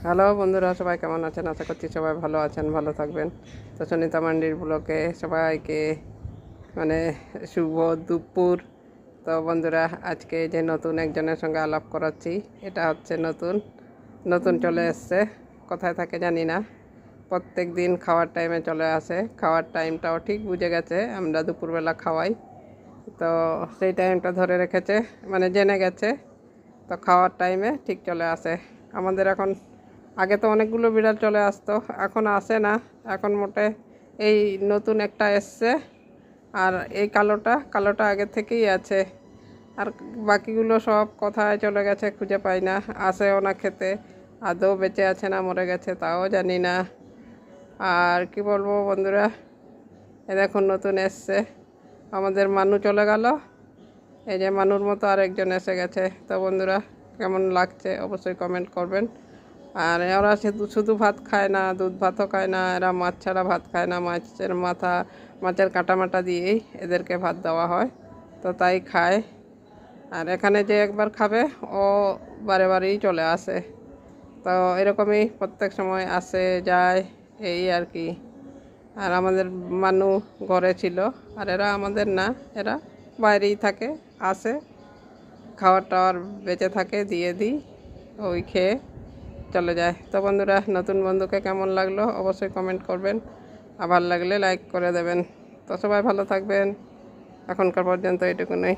Hello বন্ধুরা, সবাই কেমন আছেন? আশা করছি সবাই ভালো আছেন, ভালো থাকবেন। তো সুনিতা মান্ডির ব্লগে সবাইকে মানে শুভ দুপুর। তো বন্ধুরা, আজকে যে নতুন একজনের সঙ্গে আলাপ করাচ্ছি, এটা হচ্ছে নতুন নতুন চলে এসছে। কোথায় থাকে জানি না, প্রত্যেক দিন খাওয়ার টাইমে চলে আসে। খাওয়ার টাইমটাও ঠিক বুঝে গেছে, আমরা দুপুরবেলা খাওয়াই, তো সেই টাইমটা ধরে রেখেছে, মানে জেনে গেছে। তো খাওয়ার টাইমে ঠিক চলে আসে। আমাদের এখন, আগে তো অনেকগুলো বিড়াল চলে আসতো, এখন আসে না। এখন মোটে এই নতুন একটা এসছে, আর এই কালোটা আগে থেকেই আছে। আর বাকিগুলো সব কোথায় চলে গেছে খুঁজে পাই না, আসেও না খেতে। আদৌ বেঁচে আছে না মরে গেছে তাও জানি না। আর কি বলবো বন্ধুরা, এ দেখুন নতুন এসছে। আমাদের মানু চলে গেল, এই যে মানুর মতো আরেকজন এসে গেছে। তো বন্ধুরা, কেমন লাগছে অবশ্যই কমেন্ট করবেন। আর এরা শুধু শুধু ভাত খায় না, দুধ ভাতও খায় না, এরা মাছ ছাড়া ভাত খায় না। মাছের মাথা, মাছের কাঁটা দিয়েই এদেরকে ভাত দেওয়া হয়, তো তাই খায়। আর এখানে যে একবার খাবে ও বারে বারেই চলে আসে। তো এরকমই প্রত্যেক সময় আসে যায়, এই আর কি। আর আমাদের মানু ঘরে ছিল, আর এরা আমাদের না, এরা বাইরেই থাকে, আসে, খাওয়ার টাওয়ার বেঁচে থাকে, দিয়ে দিই, ওই খেয়ে চলে যায়। তো বন্ধুরা, নতুন বন্ধুকে কেমন লাগলো অবশ্যই কমেন্ট করবেন, আর ভালো লাগলে লাইক করে দেবেন। তো সবাই ভালো থাকবেন, এখনকার পর্যন্ত এটুকুনই।